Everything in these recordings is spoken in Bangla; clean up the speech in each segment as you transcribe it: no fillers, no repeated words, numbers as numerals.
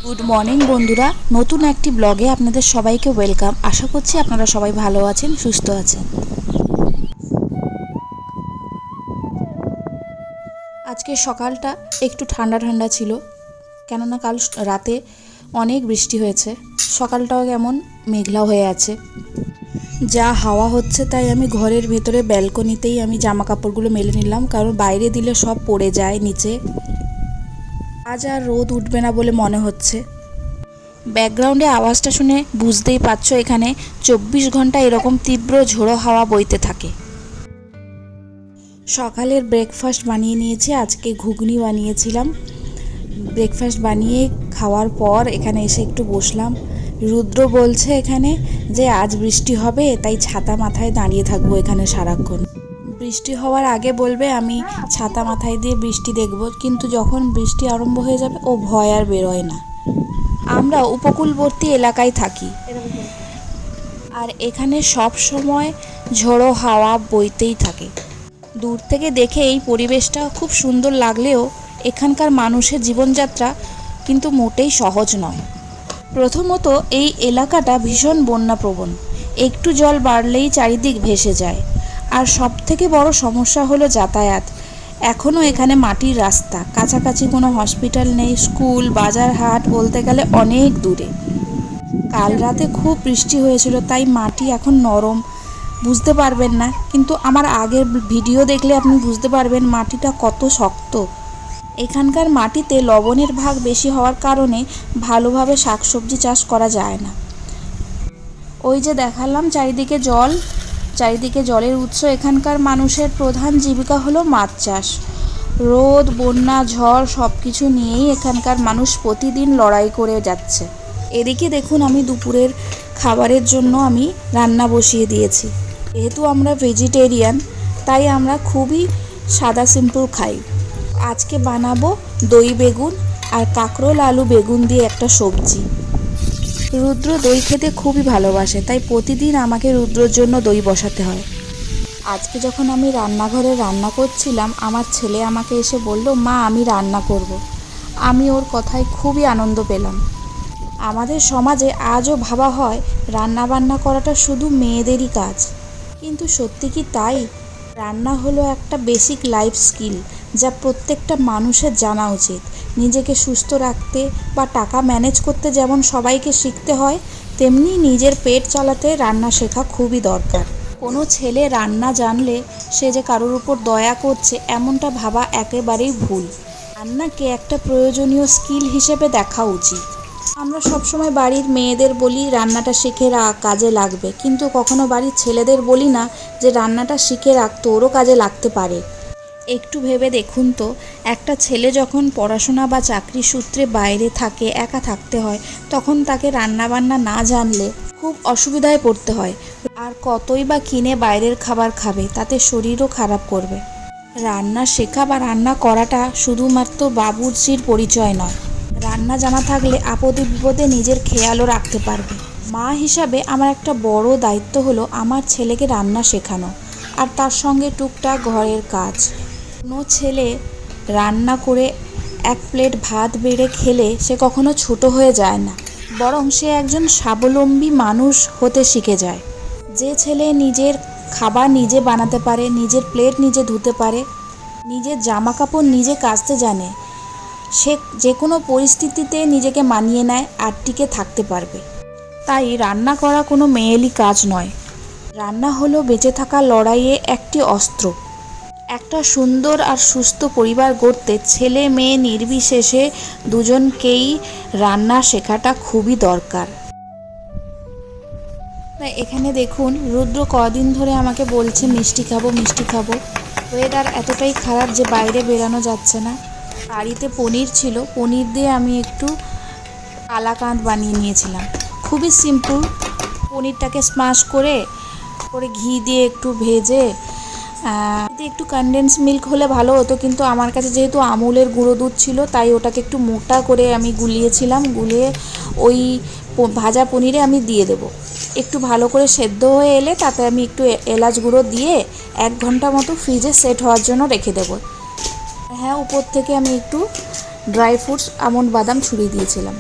গুড মর্নিং বন্ধুরা, নতুন একটি ব্লগে আপনাদের সবাইকে ওয়েলকাম। আশা করছি আপনারা সবাই ভালো আছেন, সুস্থ আছেন। আজকে সকালটা একটু ঠান্ডা ঠান্ডা ছিল, কেননা কাল রাতে অনেক বৃষ্টি হয়েছে। সকালটাও কেমন মেঘলা হয়ে আছে। যা হাওয়া হচ্ছে তাই আমি ঘরের ভেতরে ব্যালকনিতেই আমি জামা কাপড়গুলো মেলে নিলাম, কারণ বাইরে দিলে সব পড়ে যায় নিচে। আজ আর রোদ উঠবে না বলে মনে হচ্ছে। ব্যাকগ্রাউন্ডে আওয়াজটা শুনে বুঝতেই পারছো, এখানে 24 ঘন্টা এরকম তীব্র ঝোড়ো হাওয়া বইতে থাকে। সকালের ব্রেকফাস্ট বানিয়ে নিয়েছি। আজকে ঘুগনি বানিয়েছিলাম। ব্রেকফাস্ট বানিয়ে খাওয়ার পর এখানে এসে একটু বসলাম। রুদ্র বলছে এখানে যে আজ বৃষ্টি হবে, তাই ছাতা মাথায় দাঁড়িয়ে থাকবো এখানে সারাক্ষণ। বৃষ্টি হওয়ার আগে বলবে আমি ছাতা মাথায় দিয়ে বৃষ্টি দেখব, কিন্তু যখন বৃষ্টি আরম্ভ হয়ে যাবে ও ভয় আর বেরোয় না। আমরা উপকূলবর্তী এলাকায় থাকি, আর এখানে সব সময় ঝোড়ো হাওয়া বইতেই থাকে। দূর থেকে দেখে এই পরিবেশটা খুব সুন্দর লাগলেও এখানকার মানুষের জীবনযাত্রা কিন্তু মোটেই সহজ নয়। প্রথমত এই এলাকাটা ভীষণ বন্যাপ্রবণ। একটু জল বাড়লেই চারিদিক ভেসে যায়। আর সবথেকে বড় সমস্যা হলো যাতায়াত। এখনও এখানে মাটির রাস্তা, কাছাকাছি কোনো হসপিটাল নেই, স্কুল বাজার হাট বলতে গেলে অনেক দূরে। কাল রাতে খুব বৃষ্টি হয়েছিল, তাই মাটি এখন নরম, বুঝতে পারবেন না, কিন্তু আমার আগের ভিডিও দেখলে আপনি বুঝতে পারবেন মাটিটা কত শক্ত। এখানকার মাটিতে লবণের ভাগ বেশি হওয়ার কারণে ভালোভাবে শাকসবজি চাষ করা যায় না। ওই যে দেখালাম চারিদিকে জল, চারিদিকে জলের উৎস। এখানকার মানুষের প্রধান জীবিকা হলো মাছ চাষ। রোদ বন্যা ঝড় সব কিছু নিয়েই এখানকার মানুষ প্রতিদিন লড়াই করে যাচ্ছে। এদিকে দেখুন, আমি দুপুরের খাবারের জন্য আমি রান্না বসিয়ে দিয়েছি। যেহেতু আমরা ভেজিটেরিয়ান, তাই আমরা খুবই সাদা সিম্পল খাই। আজকে বানাবো দই বেগুন আর কাঁকরোল আলু বেগুন দিয়ে একটা সবজি। রুদ্র দই খেতে খুবই ভালোবাসে, তাই প্রতিদিন আমাকে রুদ্রর জন্য দই বসাতে হয়। আজকে যখন আমি রান্নাঘরে রান্না করছিলাম, আমার ছেলে আমাকে এসে বলল, মা আমি রান্না করব। আমি ওর কথায় খুবই আনন্দ পেলাম। আমাদের সমাজে আজও ভাবা হয় রান্নাবান্না করাটা শুধু মেয়েদেরই কাজ, কিন্তু সত্যি কি তাই? রান্না হলো একটা বেসিক লাইফ স্কিল, যা প্রত্যেকটা মানুষের জানা উচিত। নিজেকে সুস্থ রাখতে বা টাকা ম্যানেজ করতে যেমন সবাইকে শিখতে হয়, তেমনি নিজের পেট চালাতে রান্না শেখা খুবই দরকার। কোনো ছেলে রান্না জানলে সে যে কারোর উপর দয়া করছে, এমনটা ভাবা একেবারেই ভুল। রান্নাকে একটা প্রয়োজনীয় স্কিল হিসেবে দেখা উচিত। আমরা সবসময় বাড়ির মেয়েদের বলি রান্নাটা শিখে রাখ, কাজে লাগবে, কিন্তু কখনো বাড়ির ছেলেদের বলি না যে রান্নাটা শিখে রাখ, তোরও কাজে লাগতে পারে। একটু ভেবে দেখুন তো, একটা ছেলে যখন পড়াশোনা বা চাকরি সূত্রে বাইরে থাকে, একা থাকতে হয়, তখন তাকে রান্নাবান্না না জানলে খুব অসুবিধায় পড়তে হয়। আর কতই বা কিনে বাইরের খাবার খাবে, তাতে শরীরও খারাপ করবে। রান্না শেখা বা রান্না করাটা শুধুমাত্র বাবুর্চির পরিচয় নয়। রান্না জানা থাকলে আপদে বিপদে নিজের খেয়ালও রাখতে পারবে। মা হিসাবে আমার একটা বড় দায়িত্ব হলো আমার ছেলেকে রান্না শেখানো, আর তার সঙ্গে টুকটাক ঘরের কাজ। কোনো ছেলে রান্না করে এক প্লেট ভাত বেড়ে খেলে সে কখনো ছোট হয়ে যায় না, বরং সে একজন স্বাবলম্বী মানুষ হতে শিখে যায়। যে ছেলে নিজের খাবার নিজে বানাতে পারে, নিজের প্লেট নিজে ধুতে পারে, নিজের জামা কাপড় নিজে কাচতে জানে, সে যে কোনো পরিস্থিতিতে নিজেকে মানিয়ে নেয় আর টিকে থাকতে পারবে। তাই রান্না করা কোনো মেয়েলি কাজ নয়। রান্না হলো বেঁচে থাকার লড়াইয়ে একটি অস্ত্র। একটা সুন্দর আর সুস্থ পরিবার গড়তে ছেলে মেয়ে নির্বিশেষে দুজনকেই রান্না শেখাটা খুবই দরকার। এখানে দেখুন, রুদ্র কদিন ধরে আমাকে বলছে মিষ্টি খাবো মিষ্টি খাবো। ওয়েদার এতটাই খারাপ যে বাইরে বেরানো যাচ্ছে না। বাড়িতে পনির ছিল, পনির দিয়ে আমি একটু কালাকাঁদ বানিয়ে নিয়েছিলাম। খুবই সিম্পল। পনিরটাকে স্ম্যাশ করে ঘি দিয়ে একটু ভেজে, একটু কনডেন্স মিল্ক হলে ভালো হতো, কিন্তু আমার কাছে যেহেতু আমুলের গুঁড়ো দুধ ছিল, তাই ওটাকে একটু মোটা করে আমি গুলিয়েছিলাম। গুলিয়ে ওই ভাজা পনিরে আমি দিয়ে দেবো। একটু ভালো করে সেদ্ধ হয়ে এলে তাতে আমি একটু এলাচ গুঁড়ো দিয়ে 1 ঘন্টা মতো ফ্রিজে সেট হওয়ার জন্য রেখে দেবো। হ্যাঁ, উপর থেকে আমি একটু ড্রাই ফ্রুটস আমন্ড বাদাম ছড়িয়ে দিয়েছিলাম।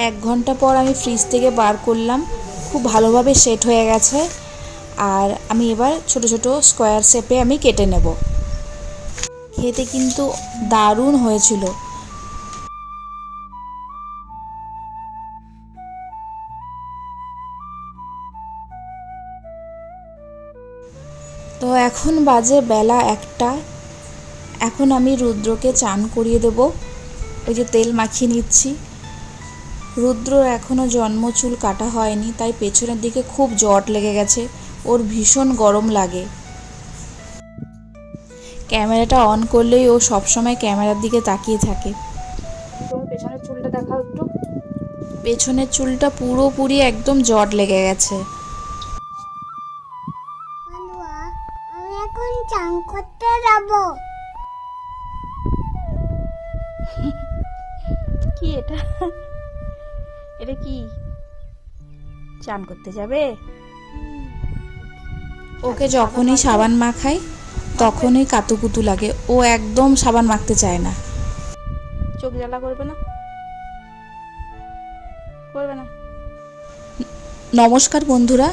1 ঘন্টা পর আমি ফ্রিজ থেকে বার করলাম, খুব ভালোভাবে সেট হয়ে গেছে। আর আমি এবার ছোট ছোট স্কোয়ার শেপে আমি কেটে নেব। খেতে কিন্তু দারুণ হয়েছিল। তো এখন বাজে বেলা 1টা। এখন আমি রুদ্রকে চান করিয়ে দেব। ওই যে তেল মাখিয়ে নিচ্ছি। রুদ্রর এখনও জন্মচুল কাটা হয়নি, তাই পেছনের দিকে খুব জট লেগে গেছে, ওর ভীষণ গরম লাগে। ক্যামেরাটা অন করলেই ও সবসময় ক্যামেরার দিকে তাকিয়ে থাকে। তোমার পেছনের চুলটা দেখাও একটু। পেছনের চুলটা পুরোপুরি একদম জট লেগে গেছে। আমি এখন চান করতে যাব। কি এটা? এটা কি? চান করতে যাবে? ওকে যখনই সাবান মাখাই তখনই কাতুকুতু লাগে, ও একদম সাবান মাখতে চায় না। চোখ জ্বালা করবে না? করবে না। নমস্কার বন্ধুরা,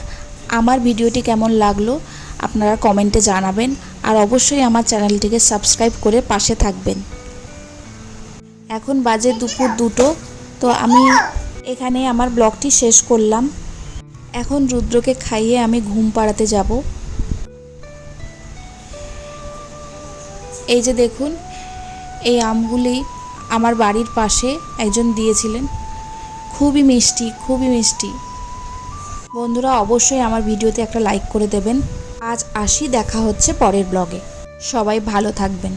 আমার ভিডিওটি কেমন লাগলো আপনারা কমেন্টে জানাবেন, আর অবশ্যই আমার চ্যানেলটিকে সাবস্ক্রাইব করে পাশে থাকবেন। এখন বাজে দুপুর 2টো। তো আমি এখানে আমার ব্লগটি শেষ করলাম। এখন রুদ্রকে খাইয়ে আমি ঘুম পাড়াতে যাব। এই যে দেখুন, এই আমগুলি আমার বাড়ির পাশে একজন দিয়েছিলেন। খুবই মিষ্টি, খুবই মিষ্টি। বন্ধুরা অবশ্যই আমার ভিডিওতে একটা লাইক করে দেবেন। আজ আসি, দেখা হচ্ছে পরের ব্লগে। সবাই ভালো থাকবেন।